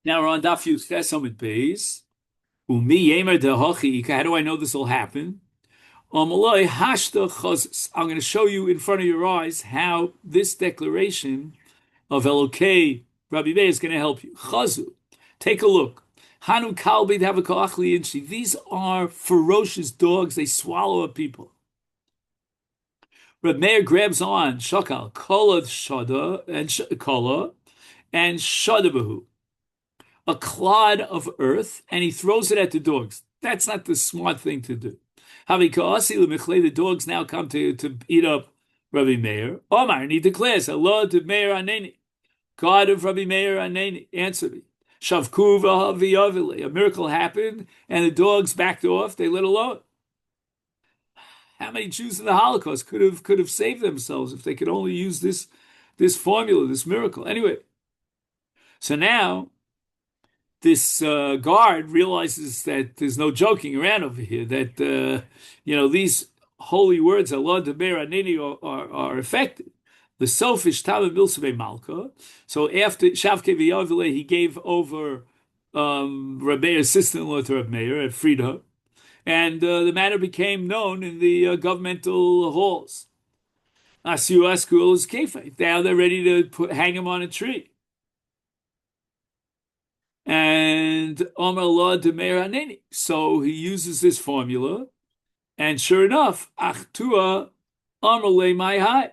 Now we're on Daf Yud Chesamid Beis. Umi Yemer Dehachi. How do I know this will happen? Amaloi Hashta Chazis. I'm going to show you in front of your eyes how this declaration of Elokei Rabbi Meir is going to help you. Chazu. Take a look. Hanu Kalbid Havakachli Inchi. These are ferocious dogs. They swallow up people. Rabbi Meir grabs on Shakal Kola Shada and Kola and Shadabahu, a clod of earth, and he throws it at the dogs. That's not the smart thing to do. The dogs now come to eat up Rabbi Meir. Omar, and he declares, Allah to Meir Aneni, God of Rabbi Meir Aneni, answer me. Shavku v'haviyavili. A miracle happened, and the dogs backed off. They let alone. How many Jews in the Holocaust could have saved themselves if they could only use this formula, this miracle? Anyway, so now this guard realizes that there's no joking around over here, that these holy words, Allah Deber Anini, are effective. The selfish Tama Milsebe Malka. So after Shavke V'Yavile, he gave over Rabbe's sister-in-law to Reb Meir at Frida, and the matter became known in the governmental halls. Asiu Askul is Kefe. Now they're ready to hang him on a tree. And Omer Allah Demeir Haneni. So he uses this formula, and sure enough, Achtua Omer Le My High.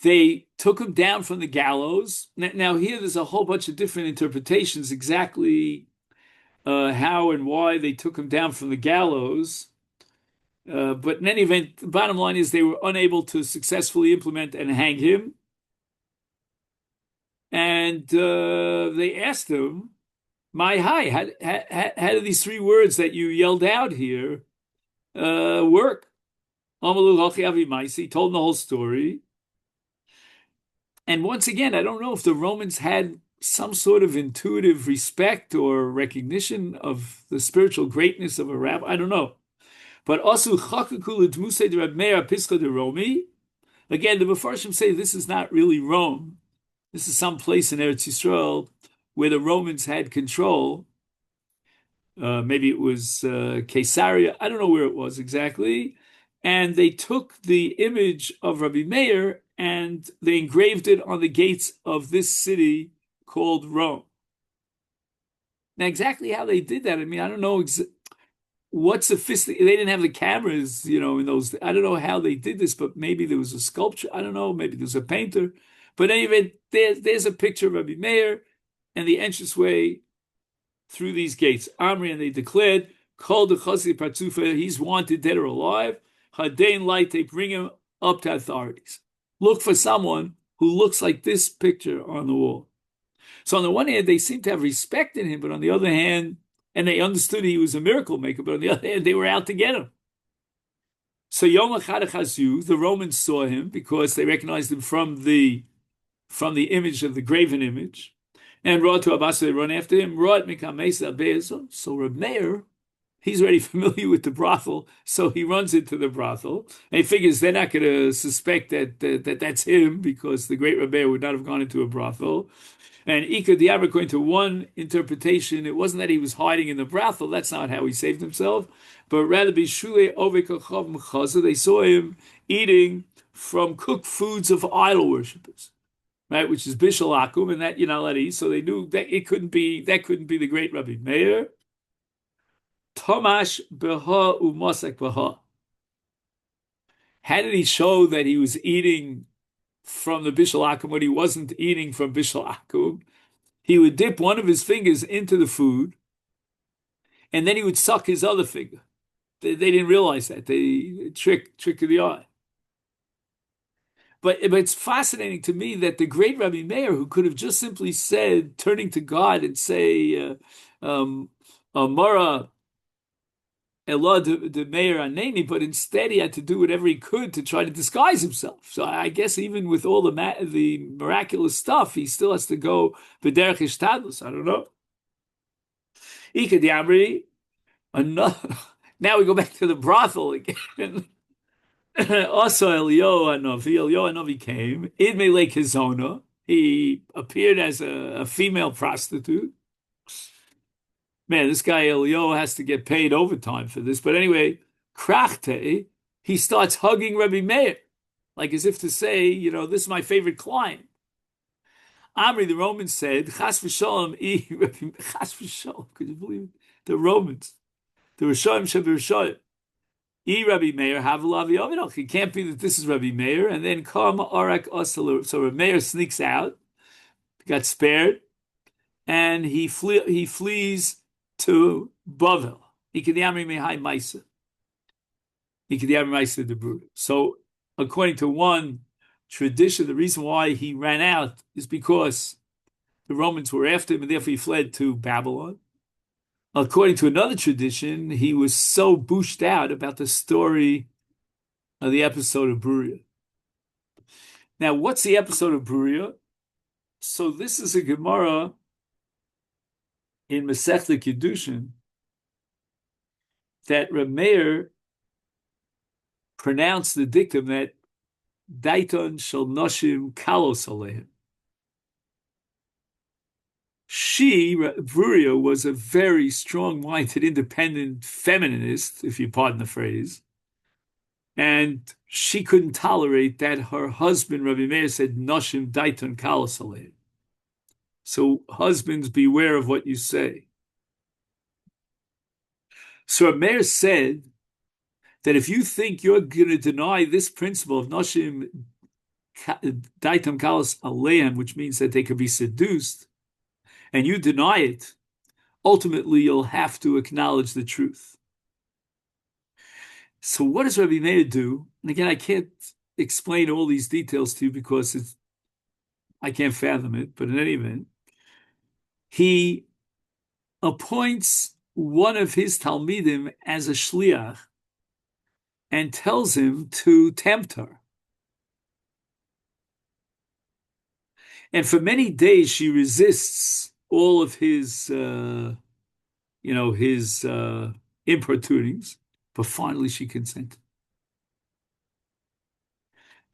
They took him down from the gallows. Now here there's a whole bunch of different interpretations exactly how and why they took him down from the gallows. But in any event, the bottom line is they were unable to successfully implement and hang him. And they asked him, "My hi, how do these three words that you yelled out here work?" He told them the whole story. And once again, I don't know if the Romans had some sort of intuitive respect or recognition of the spiritual greatness of a rabbi. I don't know. But also, again, the Mefarshim say this is not really Rome. This is some place in Eretz Yisrael where the Romans had control. Maybe it was Caesarea. I don't know where it was exactly. And they took the image of Rabbi Meir and they engraved it on the gates of this city called Rome. Now, exactly how they did that, I mean, I don't know what sophisticated. They didn't have the cameras, in those. I don't know how they did this, but maybe there was a sculpture. I don't know. Maybe there's a painter. But anyway, there's a picture of Rabbi Meir and the entranceway through these gates. Amri, and they declared, "Called the Chasi Partufa, he's wanted, dead or alive. Hadein light, they bring him up to authorities. Look for someone who looks like this picture on the wall." So on the one hand, they seem to have respect in him, but on the other hand, and they understood he was a miracle maker, but on the other hand, they were out to get him. So Yom Chazu, the Romans saw him because they recognized him from the image of the graven image, and Rod to Abbas, they run after him. Rod Mikamesa Bezo. So Reb Meir, he's already familiar with the brothel, so he runs into the brothel, and he figures they're not going to suspect that that's him because the great Reb Meir would not have gone into a brothel. And Ika Diabra, according to one interpretation, it wasn't that he was hiding in the brothel. That's not how he saved himself, but rather Bishule Ovekachav Mchaza. They saw him eating from cooked foods of idol worshippers, right? Which is Bishul Akum, and that you're not allowed to eat. So they knew that it couldn't be the great Rabbi Meir. Tomash Beha Umosak Beha. How did he show that he was eating from the Bishul Akum when he wasn't eating from Bishul Akum? He would dip one of his fingers into the food, and then he would suck his other finger. They didn't realize that. They trick of the eye. But it's fascinating to me that the great Rabbi Meir, who could have just simply said, turning to God and say, Amara Elah de Meir Aneni, but instead he had to do whatever he could to try to disguise himself. So I guess even with all the miraculous stuff, he still has to go b'derech ishtadlus. I don't know. Ika diamri, another. Now we go back to the brothel again. Also Elio Hanavi came. Idme Lake Hizona. He appeared as a female prostitute. Man, this guy Elio has to get paid overtime for this. But anyway, Krachte, he starts hugging Rabbi Meir, like as if to say, this is my favorite client. Amri, the Romans said, Chas v'sholom, Chas v'sholom, could you believe it? The Romans, the Rishonim Shebirishayim, Rabbi Meir, Havalavi Avinach. It can't be that this is Rabbi Meir. And then come Arak Osel. So Rabbi Meir sneaks out, got spared, and he flees to Bavel. Ikidiyamri Mehai Maisa. Ikidiyamri Maisa de Brut. So, according to one tradition, the reason why he ran out is because the Romans were after him, and therefore he fled to Babylon. According to another tradition, he was so bushed out about the story of the episode of Bruria. Now, what's the episode of Bruria? So this is a Gemara in Masechet Kiddushin that Reb Meir pronounced the dictum that Daiton shel noshim kalos aleim. She, Bruria, was a very strong-minded, independent feminist, if you pardon the phrase, and she couldn't tolerate that her husband, Rabbi Meir, said noshim daiton kalos aleim. So husbands, beware of what you say. So Meir said that if you think you're going to deny this principle of noshim daitam kalos aleim, which means that they could be seduced, and you deny it, ultimately you'll have to acknowledge the truth. So what does Rabbi Meir do? And again, I can't explain all these details to you because I can't fathom it, but in any event, he appoints one of his Talmidim as a shliach and tells him to tempt her. And for many days she resists all of his, his importunings, but finally she consented.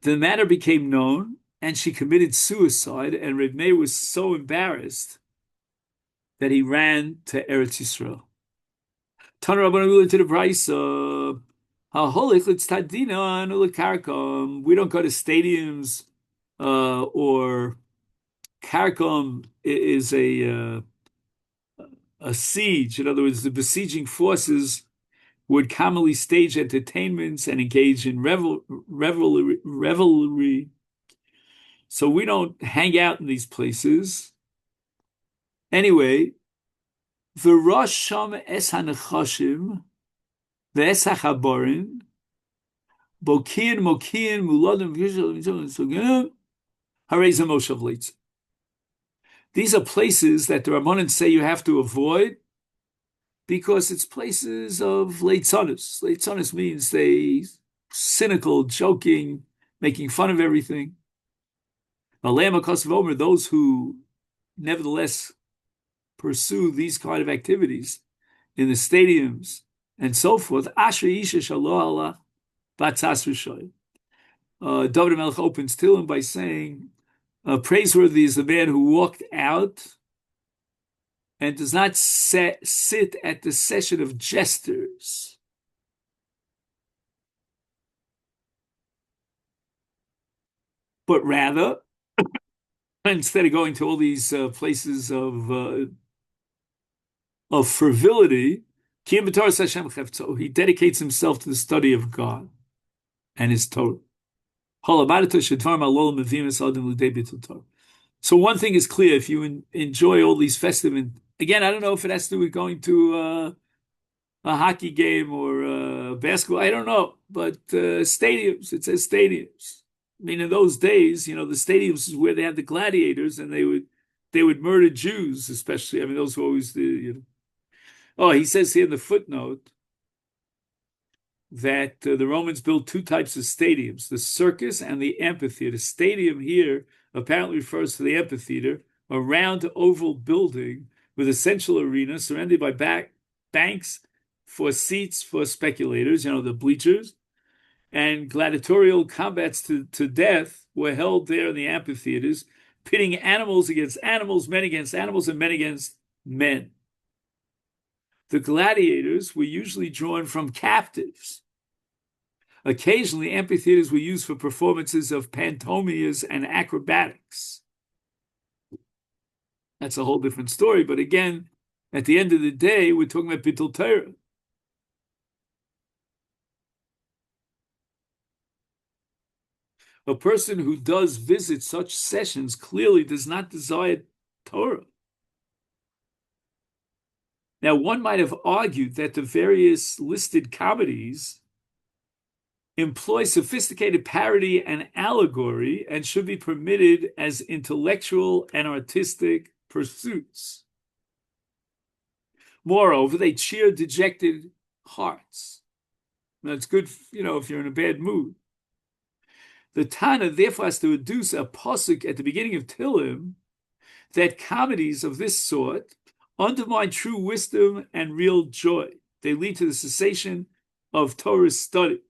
The matter became known, and she committed suicide, and Reb Meir was so embarrassed that he ran to Eretz Yisrael. Tana Rabbanan will into the price of we don't go to stadiums or Karkom is a siege. In other words, the besieging forces would commonly stage entertainments and engage in revelry. So we don't hang out in these places. Anyway, v'rosh sham es hanechashim v'es hachaborin bokiin mokiin muladim v'yishal harei moshav leitz. These are places that the Rammonim say you have to avoid because it's places of leitzanos. Leitzanos means they cynical, joking, making fun of everything. Those who nevertheless pursue these kind of activities in the stadiums and so forth. David Melech opens Tehillim by saying, praiseworthy is the man who walked out and does not sit at the session of jesters. But rather, instead of going to all these places of frivolity, he dedicates himself to the study of God and his Torah. So one thing is clear: if you enjoy all these festive, and again, I don't know if it has to do with going to a hockey game or basketball. I don't know, but stadiums. It says stadiums. I mean, in those days, the stadiums is where they had the gladiators, and they would murder Jews, especially. I mean, those were always the. Oh, he says here in the footnote that the Romans built two types of stadiums: the circus and the amphitheater. Stadium here apparently refers to the amphitheater, a round oval building with a central arena surrounded by banks for seats for speculators, the bleachers. And gladiatorial combats to death were held there in the amphitheaters. pitting animals against animals, men against animals, and men against men. The gladiators were usually drawn from captives. Occasionally, amphitheaters were used for performances of pantomimes and acrobatics. That's a whole different story. But again, at the end of the day, we're talking about Bittul Torah. A person who does visit such sessions clearly does not desire Torah. Now, one might have argued that the various listed comedies employ sophisticated parody and allegory and should be permitted as intellectual and artistic pursuits. Moreover, they cheer dejected hearts. Now, it's good, if you're in a bad mood. The Tana therefore has to deduce a pasuk at the beginning of Tehillim that comedies of this sort undermine true wisdom and real joy. They lead to the cessation of Torah study.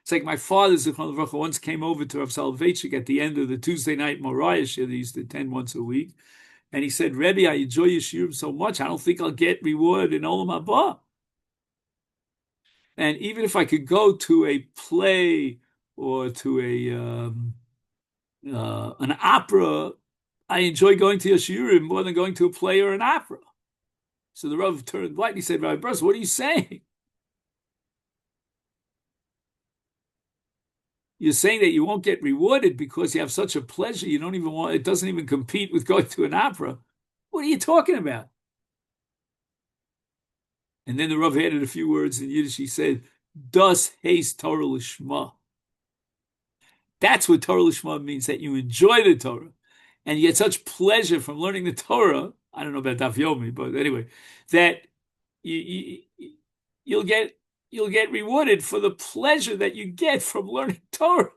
It's like my father, Zichron Livracha, once came over to Rav Soloveitchik at the end of the Tuesday night Moriah shir. They used to attend once a week. And he said, Rebbe, I enjoy your shiurim so much, I don't think I'll get reward in Olam Haba. And even if I could go to a play or to an opera, I enjoy going to your shiurim more than going to a play or an opera. So the Rav turned white and he said, Rabbi Bruce, what are you saying? You're saying that you won't get rewarded because you have such a pleasure. You don't even want, it doesn't even compete with going to an opera. What are you talking about? And then the Rav added a few words in Yiddish. He said, Das heist Torah Lishma. That's what Torah Lishma means, that you enjoy the Torah and you get such pleasure from learning the Torah. I don't know about Daf Yomi, but anyway, that you'll get rewarded for the pleasure that you get from learning Torah.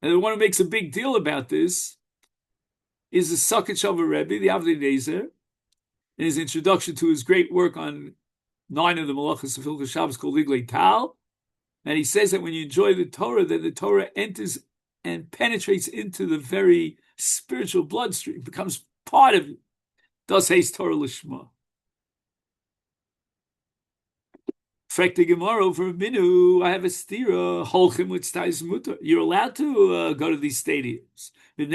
And the one who makes a big deal about this is the Sakhachover Rebbe, the Avnei Nezer, in his introduction to his great work on 9 of the Malachas of Hilchos Shabbos called Liglei Tal. And he says that when you enjoy the Torah, then the Torah enters and penetrates into the very spiritual bloodstream, becomes part of you. Das heißt Torah Lishma. Frek the Gemara over a minu. I have a stira. Holchim with stais mutter. You're allowed to go to these stadiums. You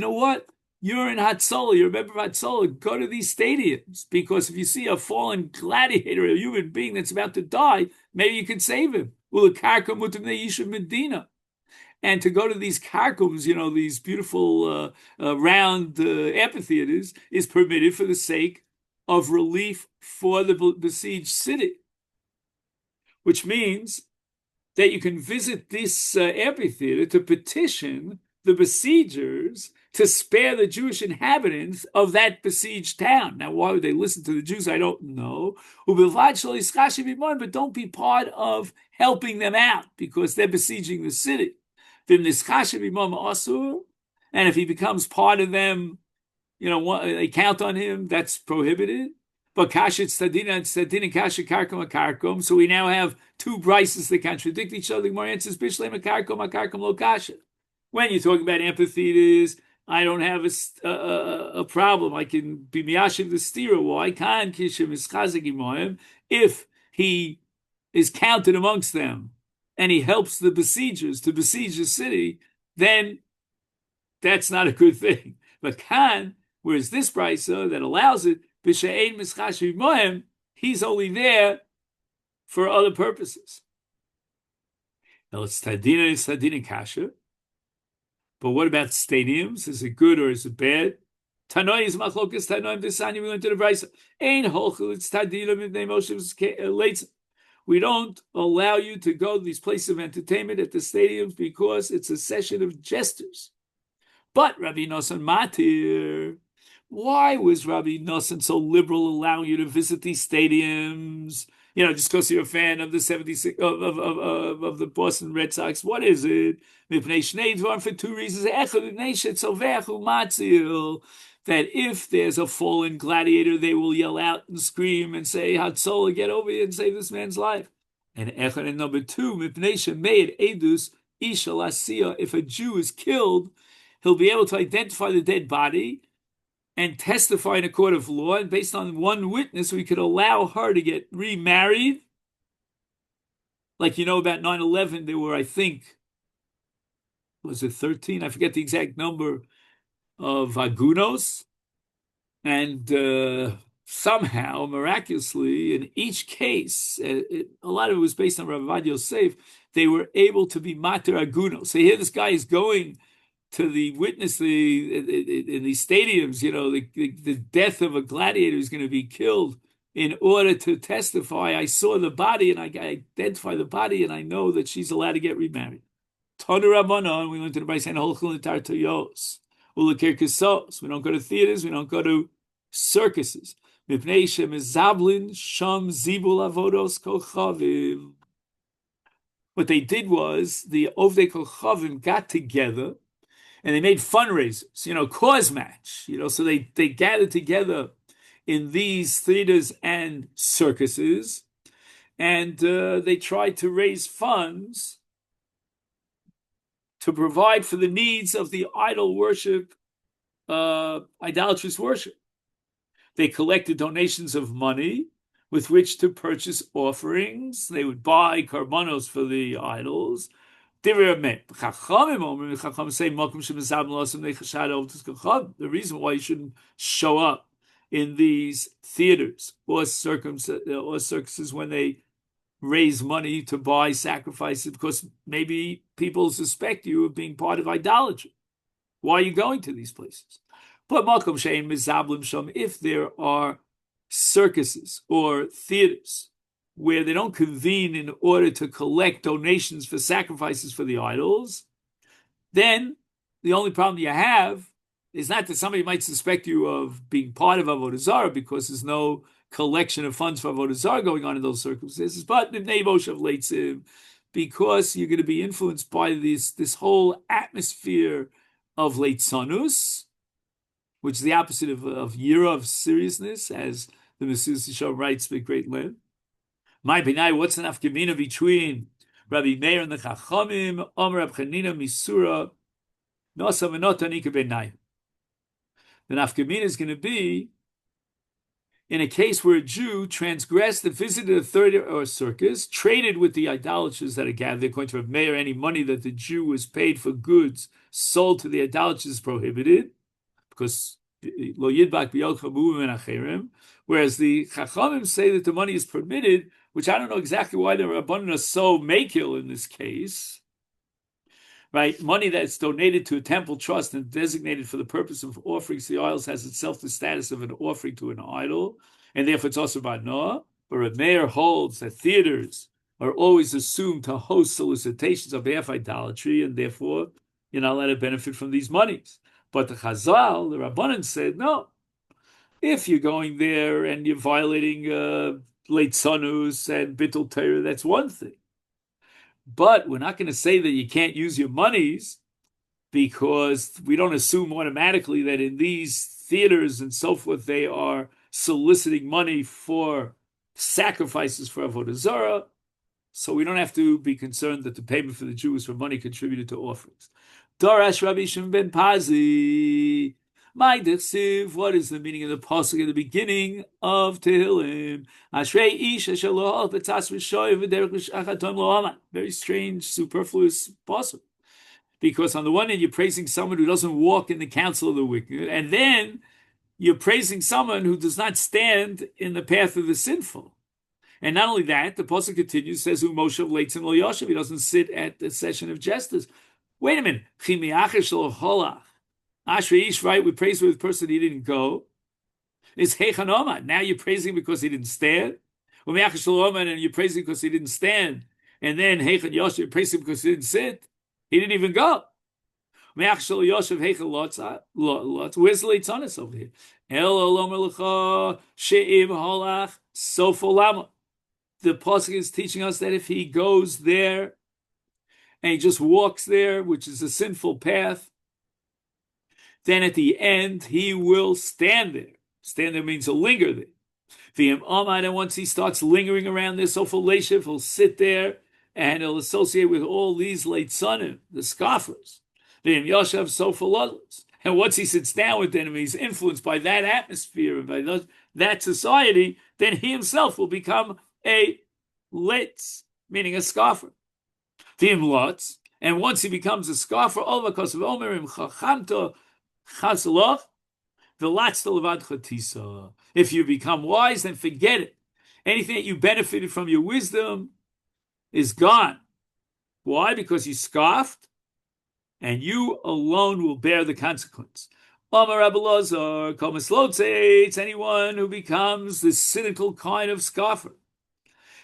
know what? You're in Hatzalah. You're a member of Hatzalah. Go to these stadiums because if you see a fallen gladiator, a human being that's about to die, maybe you can save him. And to go to these karkums, these beautiful round amphitheaters, is permitted for the sake of relief for the besieged city, which means that you can visit this amphitheater to petition the besiegers to spare the Jewish inhabitants of that besieged town. Now, why would they listen to the Jews? I don't know. But don't be part of helping them out because they're besieging the city. And if he becomes part of them, they count on him, that's prohibited. But kasha tzadina and tzadina kasha karkom akarkom. So we now have two brises that contradict each other. The Gemara answers bishlei akarkom lo kasha. When you're talking about amphitheaters, I don't have a problem. I can be miyashiv the stira. Why? Kan kishim ischazik imoim. If he is counted amongst them and he helps the besiegers to besiege the city, then that's not a good thing. But kan, whereas this brisa that allows it, b'she'ein mischashiv imoim, he's only there for other purposes. Now it's tadina kasha. But what about stadiums? Is it good or is it bad? Tanoi is machlokas tanoim desani. We went to the brisa. Ein holchel it's tadina mivnei moshev leitz. We don't allow you to go to these places of entertainment at the stadiums because it's a session of jesters. But Rabbi Nosson Matir, why was Rabbi Nosson so liberal allowing you to visit these stadiums? Just because you're a fan of the 76 of the Boston Red Sox. What is it? For 2 reasons. That if there's a fallen gladiator, they will yell out and scream and say, Hatzolah, get over here and save this man's life. And number 2, made edus isha lasiya, if a Jew is killed, he'll be able to identify the dead body and testify in a court of law. And based on one witness, we could allow her to get remarried. Like, about 9/11, there were, I think, was it 13? I forget the exact number of agunos. And somehow, miraculously, in each case, a lot of it was based on Rav Avad Yosef, they were able to be mater agunos. So here this guy is going to the witness in these stadiums, the death of a gladiator is going to be killed in order to testify. I saw the body and I identify the body and I know that she's allowed to get remarried. Tanu Rabbanon, we went to the Bais and Holchul and Tartoyos. We don't go to theaters, we don't go to circuses. Mipnei shemizablin sham zibul avodos kochavim. What they did was the Ovdei Kochavim got together and they made fundraisers, cause match, so they gathered together in these theaters and circuses, and they tried to raise funds to provide for the needs of the idol worship, idolatrous worship. They collected donations of money with which to purchase offerings. They would buy karbanos for the idols. The reason why you shouldn't show up in these theaters or circuses when they raise money to buy sacrifices, because maybe people suspect you of being part of idolatry. Why are you going to these places? But if there are circuses or theaters where they don't convene in order to collect donations for sacrifices for the idols, then the only problem you have is not that somebody might suspect you of being part of Avoda Zara because there's no collection of funds for Avoda Zara going on in those circumstances, but because you're going to be influenced by this whole atmosphere of leitzanus, which is the opposite of yira, of seriousness, as the Mesilas Yesharim writes with great length. My benai, what's the nafkamina between Rabbi Meir and the Chachamim? Omer Rab Chanina Misura Nosa Venota Nika benai. The nafkamina is going to be in a case where a Jew transgressed and visited a theater or a circus, traded with the idolaters that are gathered. According to Reb Meir, any money that the Jew was paid for goods sold to the idolaters is prohibited, because lo yidbak b'yod chabuim and acherim. Whereas the Chachamim say that the money is permitted, which I don't know exactly why the Rabbanan are so makil in this case. Right, money that's donated to a temple trust and designated for the purpose of offerings to the idols has itself the status of an offering to an idol, and therefore it's also about Noah. But Reb Meir holds that theaters are always assumed to host solicitations of behalf of idolatry, and therefore you're not allowed to benefit from these monies. But the Chazal, the Rabbanan, said no. If you're going there and you're violating leitzanus and bittul Torah, that's one thing. But we're not going to say that you can't use your monies, because we don't assume automatically that in these theaters and so forth they are soliciting money for sacrifices for Avodah Zara. So we don't have to be concerned that the payment for the Jew is for money contributed to offerings. Dorash Rabbi Shimon ben Pazi. My Dechsiv, what is the meaning of the pasuk at the beginning of Tehillim? Ashrei ish asher lo b'tzas v'shoy v'derech v'shachatom lo aman. Very strange, superfluous pasuk. Because on the one hand, you're praising someone who doesn't walk in the counsel of the wicked, and then you're praising someone who does not stand in the path of the sinful. And not only that, the pasuk continues, says, "Who Moshe leitzin lo yoshev," he doesn't sit at the session of jesters. Wait a minute. Ashreish, right? We praise for the person he didn't go. It's Hechanoma. Now you're praising because he didn't stand. And you're praising because he didn't stand. And then Hechan Yosef, you're praising because he didn't sit. He didn't even go. Where's the Leitzanis over here? The pasuk is teaching us that if he goes there and he just walks there, which is a sinful path, then at the end he will stand there. Stand there means he'll linger there. And once he starts lingering around there, so he'll sit there and he'll associate with all these late sonim, the scoffers. V'im Yoshev Sofa Lodlos. And once he sits down with them, he's influenced by that atmosphere and by that society, then he himself will become a litz, meaning a scoffer. V'im Lotz. And once he becomes a scoffer, all of us of Omerim Chachamto Chazaloch, if you become wise, then forget it. Anything that you benefited from your wisdom is gone. Why? Because you scoffed, and you alone will bear the consequence. Anyone who becomes the cynical kind of scoffer,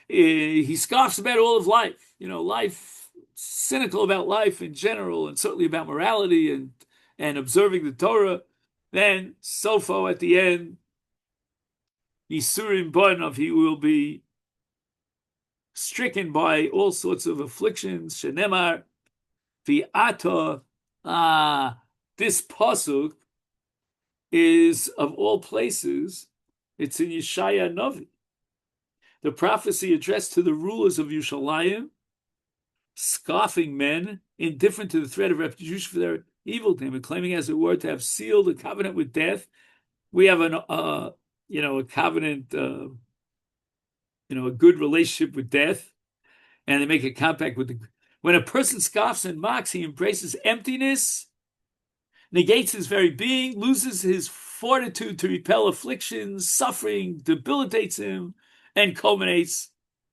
he scoffs about all of life. Life, cynical about life in general, and certainly about morality and observing the Torah. Then, Sofo at the end, Yisurim Bonov, he will be stricken by all sorts of afflictions. Shenemar, V'ata, this pasuk is, of all places, it's in Yeshaya Novi. The prophecy addressed to the rulers of Yerushalayim, scoffing men, indifferent to the threat of retribution for their evil to him, and claiming, as it were, to have sealed a covenant with death. We have a covenant, a good relationship with death, and they make a compact with the. When a person scoffs and mocks, he embraces emptiness, negates his very being, loses his fortitude to repel afflictions, suffering debilitates him, and culminates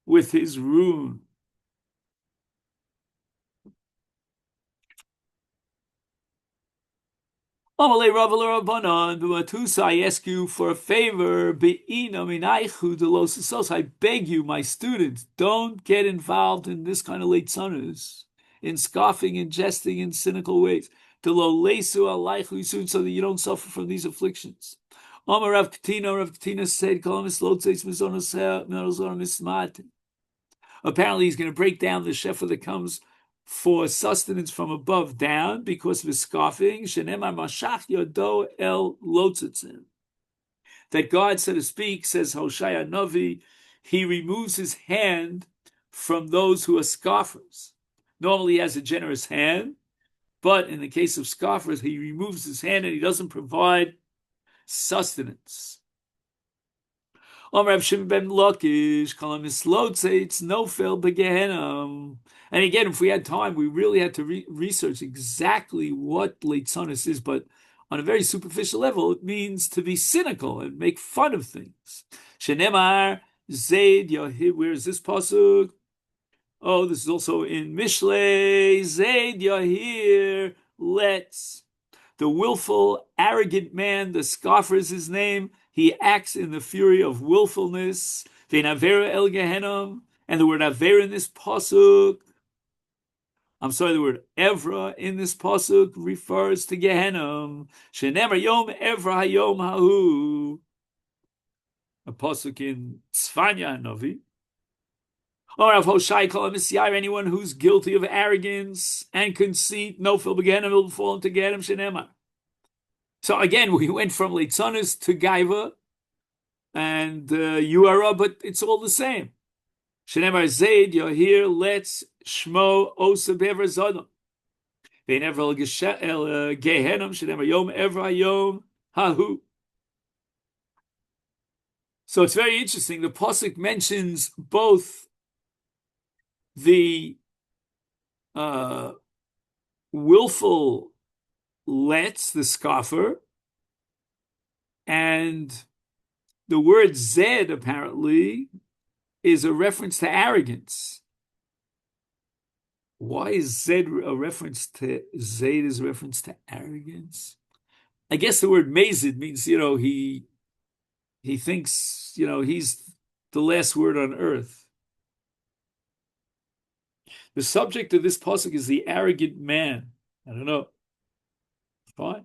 with his ruin. I ask you for a favor. I beg you, my students, don't get involved in this kind of late sunnahs, in scoffing and jesting in cynical ways, so that you don't suffer from these afflictions. Rav Katina said, apparently he's going to break down the shefa that comes for sustenance from above down because of his scoffing. That God, so to speak, says Hoshaya Novi, he removes his hand from those who are scoffers. Normally he has a generous hand, but in the case of scoffers, he removes his hand and he doesn't provide sustenance. And again, if we had time, we really had to research exactly what leitzonis is, but on a very superficial level, it means to be cynical and make fun of things. Shenemar Zayd Yahir, where is this pasuk? Oh, this is also in Mishlei. Zayd Yahir, let's. The willful, arrogant man, the scoffer is his name. He acts in the fury of willfulness. Ve'navera el Gehenom, and the word avera in this pasuk, the word evra in this pasuk refers to Gehenom. Shenemar yom evra hayom hahu. A pasuk in Tzfanya Novi. Or of Hoshai kol Misyar, anyone who's guilty of arrogance and conceit, no fil begehenim will fall into Gehenim shenemar. So again, we went from Leitzonis to Gaiva and Yuara, but it's all the same. Shenemar Zayd, you're here, let's Shmo Osa Bever Zodom. Vein Ever El Gehenim, Shenemar Yom Ever Yom Hahu. So it's very interesting. The Pasuk mentions both the willful let's, the scoffer, and the word Zed apparently is a reference to arrogance. Why is Zed a reference to Zayd is a reference to arrogance? I guess the word Mazid means, he thinks, he's the last word on earth. The subject of this pasuk is the arrogant man. I don't know. Fine.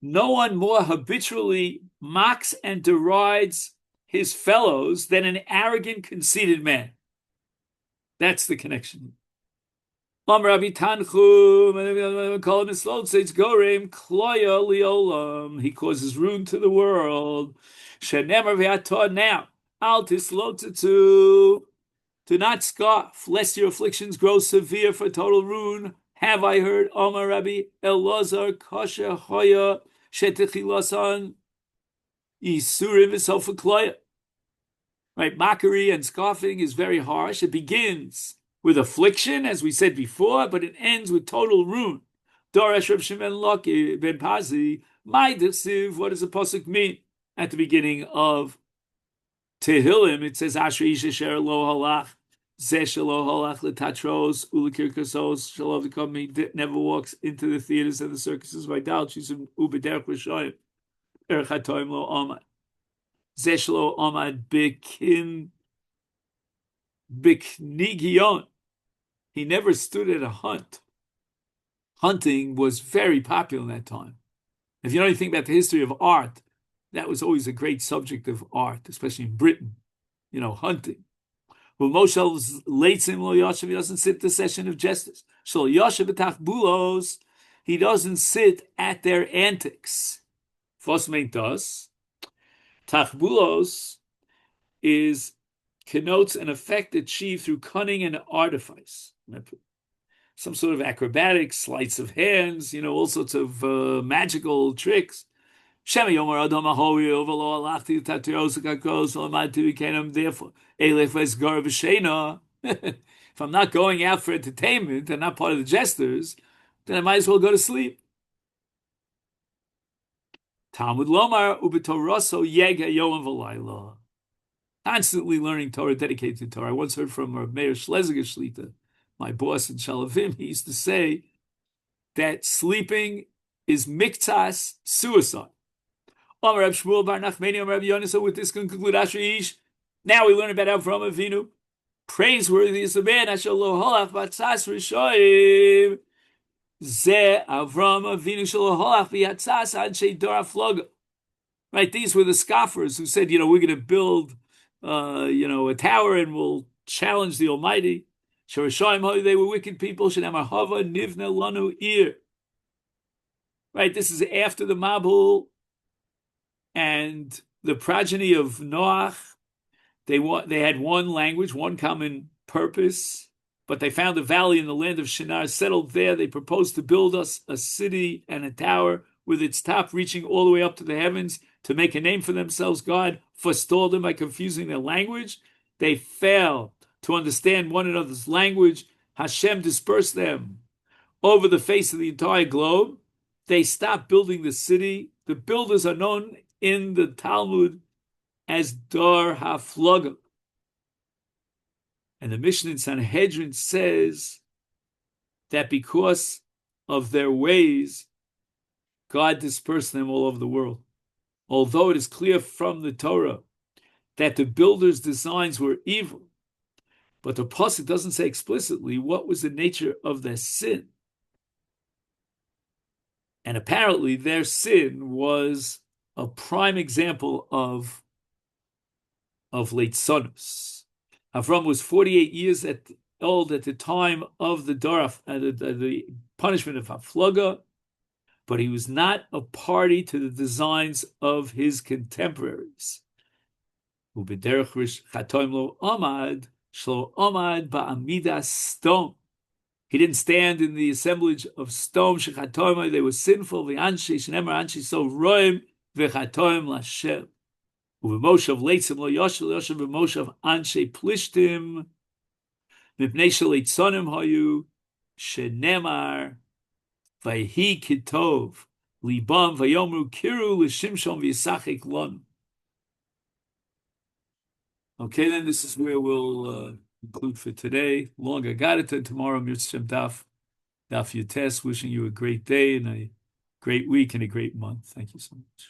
No one more habitually mocks and derides his fellows than an arrogant, conceited man. That's the connection. He causes ruin to the world. Now, Al tislotetu. Do not scoff, lest your afflictions grow severe for total ruin. Have I heard Omar Rabbi Elazar Kasher Hoya Shetichilasan Yisurim V'Sofakloya. Right, mockery and scoffing is very harsh. It begins with affliction, as we said before, but it ends with total ruin. Doresh Reb Shimon Loki ben Pazi, my desiv. What does the pasuk mean? At the beginning of Tehillim, it says Asher Isha Sher Lo Halach. Never walks into the theaters and the circuses by idolatries and ubederch l'shoyim. Erchatoim lo amad. Zeshlo amad biknigion. He never stood at a hunt. Hunting was very popular in that time. If you know anything about the history of art, that was always a great subject of art, especially in Britain. Hunting. Well, Moshe Leitzim Lo Yoshev, he doesn't sit the session of justice. So Yoshev B'Tachbulos, he doesn't sit at their antics. Fosmein does. Tachbulos connotes an effect achieved through cunning and artifice. Some sort of acrobatics, sleights of hands, all sorts of magical tricks. Therefore, if I'm not going out for entertainment and not part of the jesters, then I might as well go to sleep. Talmud Lomar ubetoroso yega yom v'layla. Constantly learning Torah, dedicated to Torah. I once heard from Meir Schlesinger Shlita, my boss in Shalavim. He used to say that sleeping is miktas suicide. With this can conclude Ashrish. Now we learn about Avram Avinu. Praiseworthy is the man Asher lo holach b'atzas rishoyim. Ze Avram Avinu shelo holach b'atzas anshe dor hafloga. Right, these were the scoffers who said, we're going to build, a tower and we'll challenge the Almighty. Shorashayim, they were wicked people. Shenamar hava nivna lanu ir. Right, this is after the Mabul. And the progeny of Noach, they had one language, one common purpose, but they found a valley in the land of Shinar, settled there. They proposed to build us a city and a tower with its top reaching all the way up to the heavens to make a name for themselves. God forestalled them by confusing their language. They failed to understand one another's language. Hashem dispersed them over the face of the entire globe. They stopped building the city. The builders are known in the Talmud as Dor HaFloga. And the Mishnah in Sanhedrin says that because of their ways, God dispersed them all over the world. Although it is clear from the Torah that the builders' designs were evil, but the Pasuk doesn't say explicitly what was the nature of their sin. And apparently their sin was a prime example of Leitzonus. Avram was 48 years old at the time of the the punishment of Haflaga, but he was not a party to the designs of his contemporaries. He didn't stand in the assemblage of stone. They were sinful. V'chatoim Lashem. Uv'moshav leitzim lo yoshev v'moshav anshe plishtim mipnei sheleitzonim hayu shenemar vayhi kitov libam vayomru kiru l'shimshon v'yisachik lon. Okay, then this is where we'll conclude for today. Long Agadita, tomorrow Mitzvah Daf Yutes. Wishing you a great day and a great week and a great month. Thank you so much.